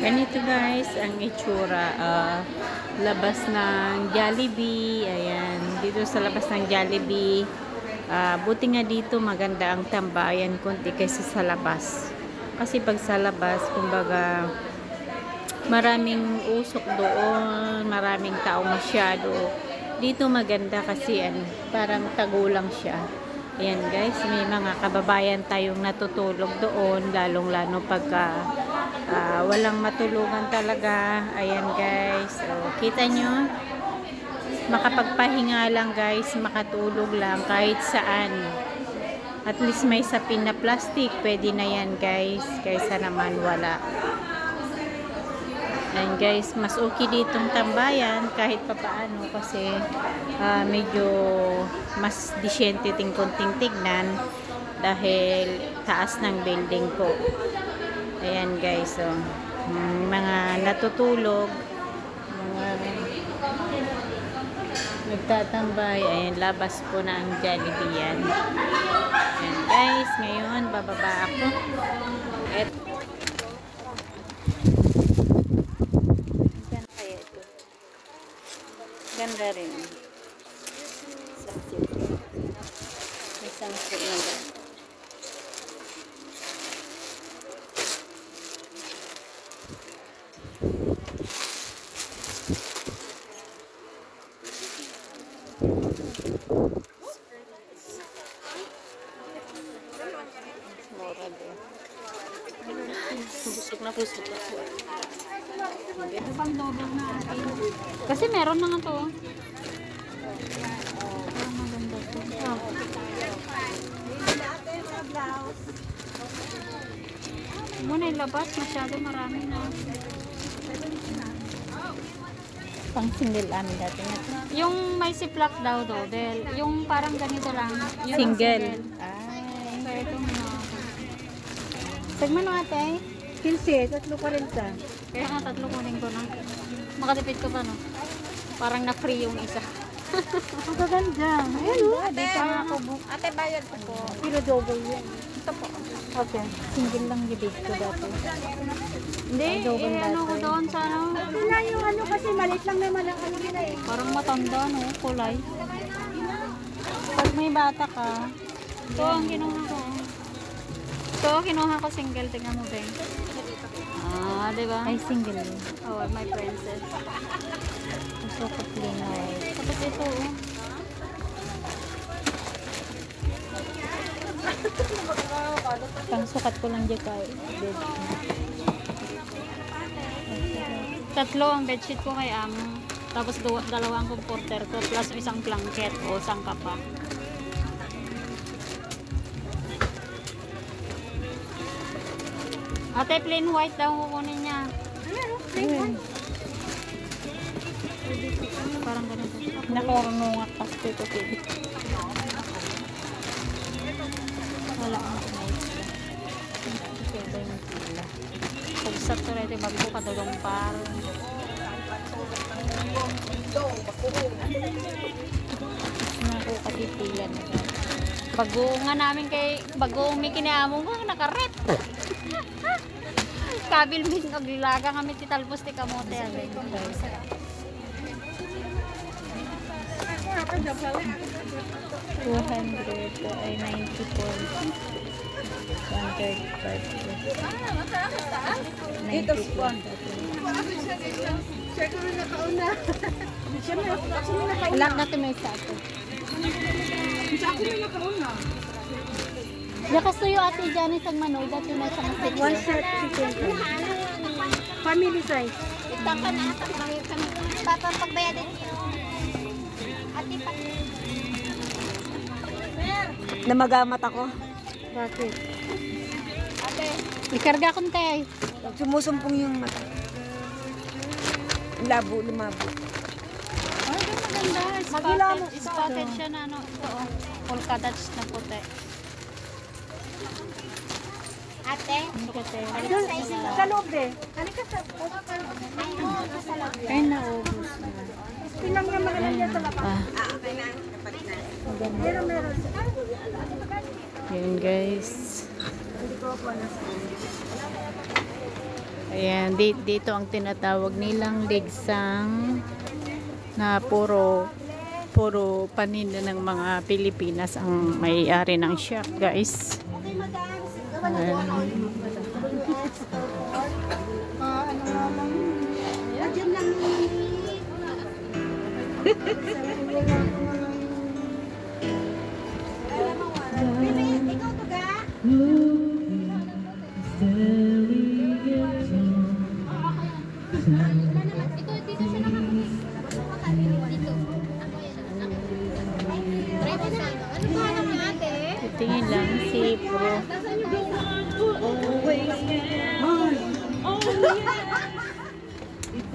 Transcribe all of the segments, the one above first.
Ganito guys, ang itsura. Labas ng Jollibee. Ayan, dito sa labas ng Jollibee. Buti nga dito maganda ang tambayan kundi kaysa sa labas. Kasi pag sa labas, kumbaga, maraming usok doon, maraming tao masyado. Dito maganda kasi parang tagulang siya. Ayan guys, may mga kababayan tayong natutulog doon, lalong-lalo pagka walang matulugan talaga. Ayan guys, so, kita nyo, makapagpahinga lang guys, makatulog lang kahit saan. At least may sapin na plastic, pwede na yan guys, kaysa naman wala. Ayan guys, mas okay ditong tambayan kahit papaano kasi medyo mas disyente ting konting tignan dahil taas ng building po. Ayan guys, so, mga natutulog, mga nagtatambay, ayan, labas po na ang Jollibee yan. Ayan guys, ngayon bababa ako. Ganda rin. Sunset. May sunset na ba? Mura din. Busog na busog ako. Kasi meron na nga to. Parang maganda to. Muna ilabas, masyado marami na. Pang single amin dati na to. Yung may siplak daw do, yung parang ganito lang. Single. Ay. So ito muna. Sagman mo ate. 15, 3.40. Kaya nga, 3 kunin ko na. Makatipid ko pa, no? Parang na-free yung isa. Ang gaganda. Ayan o. Dito nga ako. Ate, bayad ko po. Pero double yan. Ito po. Okay. Single lang gibig ko dati. Hindi, ano ko doon sa ano. Wala yung ano kasi maliit lang naman ang ano nila eh. Parang matanda, no? Kulay. Pag may bata ka, ito ang kinuha ko. Ito, kinuha ko single. Tingnan mo, Beng. Diba? Ay, single. Oh, my princess. Gusto ko plain white. Tapos ito, oh. Pang sukat ko lang dyan kay bed. 3 ang bedsheet ko kay Amo. Tapos 2 ang comforter ko plus isang blanket o sangka pa. Ate, plain white daw kukunin niya. Plain white. Parang ganito. Nakarunungat kasi ito. Wala akong nice. Pwede yung pila. Pagsat to rin, bago ka dulong par. Naku katitilan na. Bago nga namin bago may kinaamong ko, nakaret. Kabil min aglaga kami ti talpos ti kamote. 200 ay 94. 135. Dito spawn. Siya kami nakauna. Wala natin may sa ato. Siya kami nakauna. Yakasuyo ate Janice ang manoy dati na siya ng set. One set chicken. Family size. Ito ka na ata papagbayadan niyo. Ate pa. Namagamat ako. Bakit? Ate, ikarga ko tay. Sumusumpong yung mata. Labo, lumabo. Ay, maganda. Spotted siya na ano. Ito oh. Polka dots na puti. Ate? Sa loob eh. Ay, naubos na. Tingnan mo naman yan sa labas. Meron. Yun guys. Ayan, dito ang tinatawag nilang ligsang na puro paninda ng mga Pilipinas ang may-ari ng shop, guys. Tingin lang si Pro.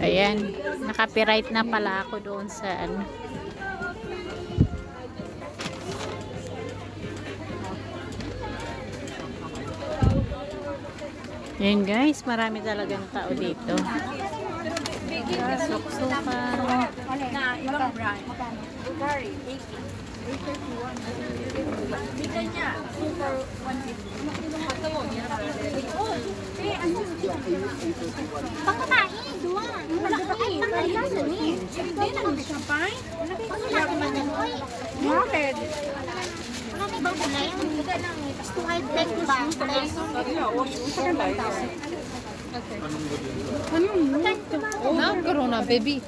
Ayan, naka-copyright na pala ako doon sa ano. Ayan guys, marami talagang tao dito. Suk-sukan. Na ibang brand. Curry, 80. Bigay niya, super 150. Pangkain, dua. Malaki, pangkain ni. Hindi na ng champagne. Malaki man yan. Bakit? Malaki bang kulay? Gusto kahit black ba? Corona, baby.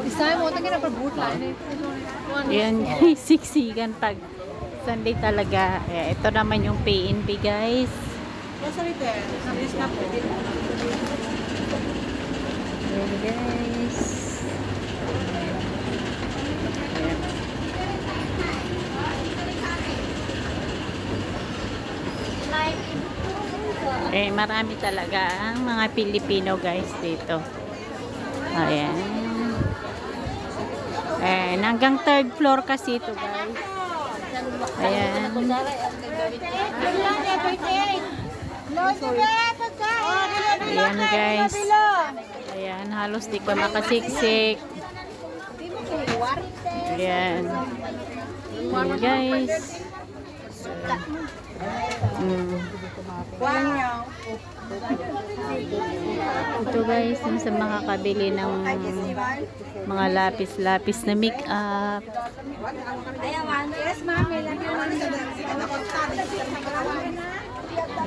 Isa mo, ito na per-boot line eh. Ayan guys, siksikan pag Sunday talaga. Ito naman yung PNB guys. Ayan guys. Marami talaga ang mga Pilipino guys dito. Ayan. Hanggang third floor kasi ito guys. Ayan. Ayan guys. Ayan, halos di ka makasiksik. Ayan. Ayan guys. Ito guys, yung sa mga kabili ng mga lapis-lapis na make-up.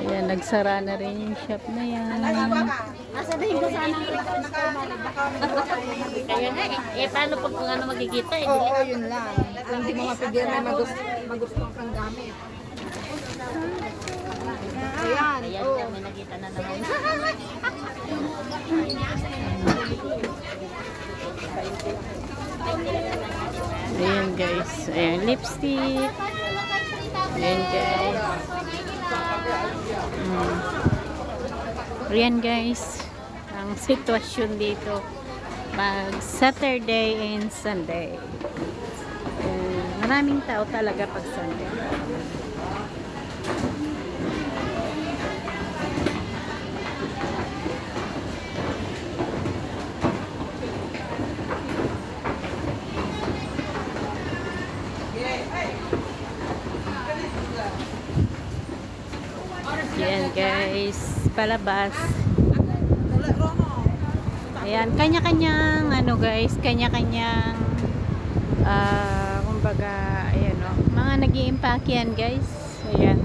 Ayan, nagsara na rin yung shop na yan. Kaya nga paano pag kung ano magkikita eh? Oo, yun lang. Kung hindi mo mapigil na magustuhan kang gamit. Ayan. Ayan, may nakita na naman. Ayan guys. Ayan, lipstick. Ayan guys. Ayan guys. Ang sitwasyon dito. Pag Saturday and Sunday. Maraming tao talaga pag Sunday. Ayan guys, palabas. Ayan, kanya-kanyang ano guys, kanya-kanyang kumbaga, ayan o, mga nag-i-impake yan guys. Ayan,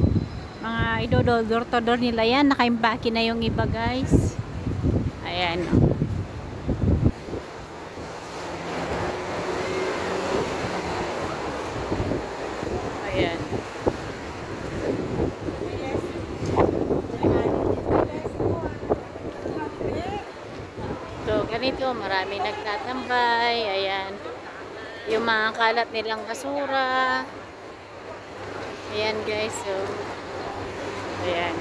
mga idodor-door nila yan, naka-impake na yung iba guys. Ayan o. Ayan. So, ganito, marami nagtatambay. Ayan. Yung mga kalat nilang basura. Ayan guys. So, ayan.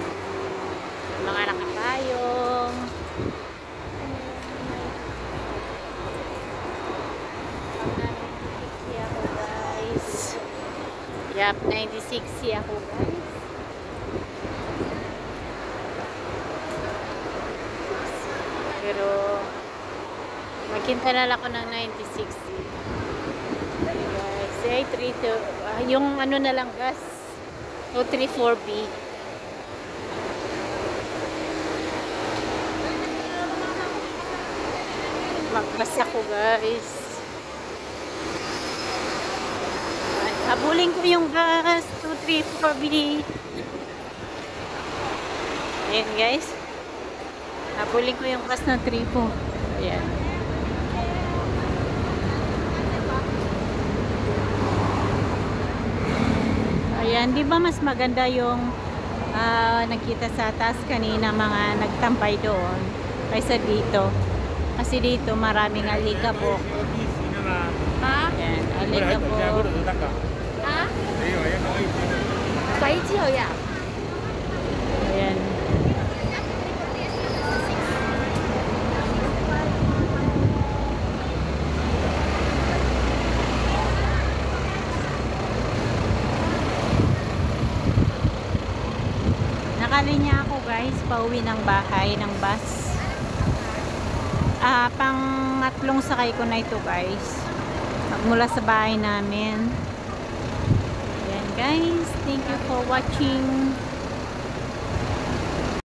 Yung mga nakapayong. Ako guys. Yap, 96 ako guys. Pero magkintanal ako ng 96. Guys, ay 32. Yung ano na lang gas. 234B. Mag-bus ako guys. Habulin ko yung bus. 2, 3, 4B. Ayan guys. Habulin ko yung bus na 3, 4. Ayan. Ayan, di ba mas maganda yung nakita sa taas kanina mga nagtampay doon kaysa dito. Kasi dito maraming alikabok. Ha? Ayan, alikabok. Ha? 鬼知佢啊！ Ayan. Nakalinya ako guys, pauwi ng bahay ng bus. Pangatlong sakay ko na ito guys. Magmula sa bahay namin. Ayan guys, thank you for watching.